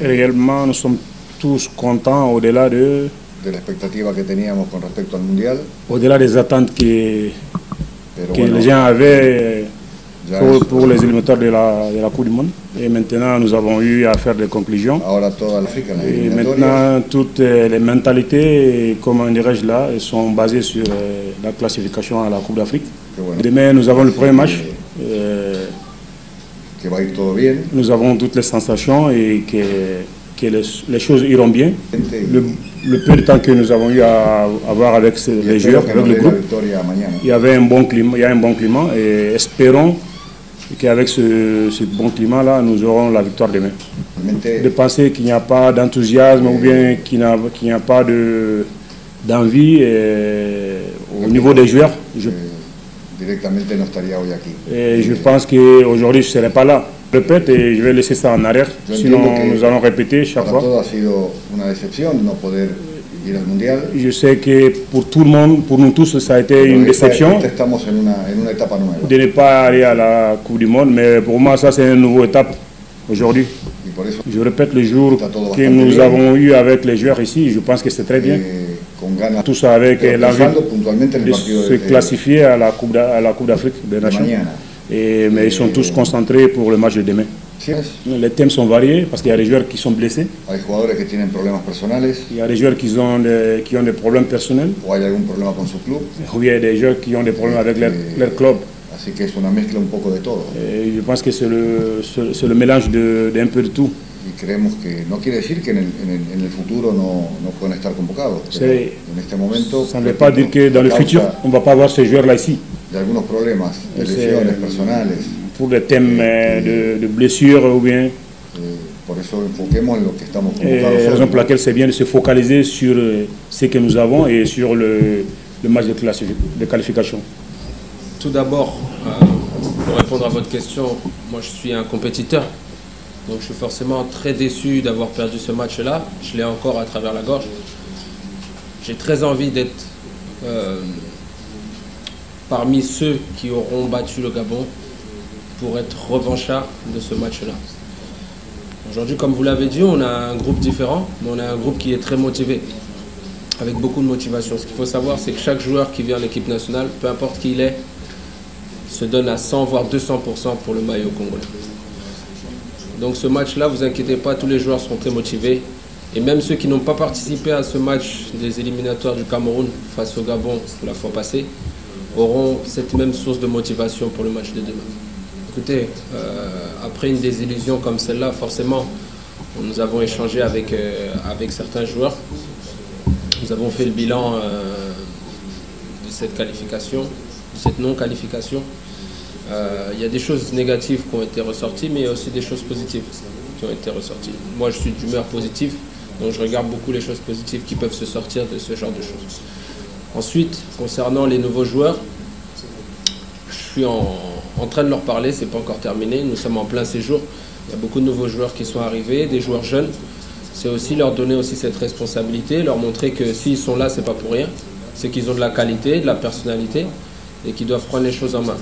Réellement, nous sommes tous contents au-delà de la expectativa que teníamos con respecto al Mundial. Au-delà des attentes que les gens avaient pour les éliminatoires de la Coupe du Monde. Et maintenant, nous avons eu à faire des conclusions. Et maintenant, toutes les mentalités, comment dirais-je là, sont basées sur la classification à la Coupe d'Afrique. Demain, nous avons le premier match. Nous avons toutes les sensations et que les choses iront bien. Le peu de temps que nous avons eu à avoir avec les joueurs, avec le groupe, il y avait un bon climat et espérons qu'avec ce bon climat-là, nous aurons la victoire demain. De penser qu'il n'y a pas d'enthousiasme ou bien qu'il n'y a pas d'envie au niveau des joueurs. Et je pense qu'aujourd'hui, je ne serai pas là. Je répète et je vais laisser ça en arrière, sinon nous allons répéter chaque fois. Je sais que pour tout le monde, pour nous tous, ça a été une déception de ne pas aller à la Coupe du Monde, mais pour moi, ça c'est une nouvelle étape aujourd'hui. Je répète, le jour que nous avons eu avec les joueurs ici, je pense que c'est très bien. Tout ça avec l'envie de se classifier à la Coupe d'Afrique des Nations. Mais ils sont tous concentrés pour le match de demain. Les thèmes sont variés parce qu'il y a des joueurs qui sont blessés. Il y a des joueurs qui ont des problèmes personnels. Ou il y a des joueurs qui ont des problèmes avec leur club. Et je pense que c'est le mélange d'un peu de tout. Ça ne veut pas dire que dans le futur, on ne va pas avoir ces joueurs-là ici. Pour des thèmes de blessures ou bien. La raison pour laquelle c'est bien de se focaliser sur ce que nous avons et sur le match de qualification. Tout d'abord, pour répondre à votre question, moi je suis un compétiteur. Donc je suis forcément très déçu d'avoir perdu ce match-là. Je l'ai encore à travers la gorge. J'ai très envie d'être parmi ceux qui auront battu le Gabon pour être revanchard de ce match-là. Aujourd'hui, comme vous l'avez dit, on a un groupe différent, mais on a un groupe qui est très motivé, avec beaucoup de motivation. Ce qu'il faut savoir, c'est que chaque joueur qui vient à l'équipe nationale, peu importe qui il est, se donne à 100 voire 200% pour le maillot congolais. Donc ce match-là, vous inquiétez pas, tous les joueurs seront très motivés. Et même ceux qui n'ont pas participé à ce match des éliminatoires du Cameroun face au Gabon la fois passée, auront cette même source de motivation pour le match de demain. Écoutez, après une désillusion comme celle-là, forcément, nous avons échangé avec certains joueurs. Nous avons fait le bilan de cette qualification, de cette non-qualification. Il y a des choses négatives qui ont été ressorties, mais il y a aussi des choses positives qui ont été ressorties. Moi, je suis d'humeur positive, donc je regarde beaucoup les choses positives qui peuvent se sortir de ce genre de choses. Ensuite, concernant les nouveaux joueurs, je suis en train de leur parler, c'est pas encore terminé, nous sommes en plein séjour. Il y a beaucoup de nouveaux joueurs qui sont arrivés, des joueurs jeunes. C'est aussi leur donner aussi cette responsabilité, leur montrer que s'ils sont là, c'est pas pour rien. C'est qu'ils ont de la qualité, de la personnalité et qu'ils doivent prendre les choses en main.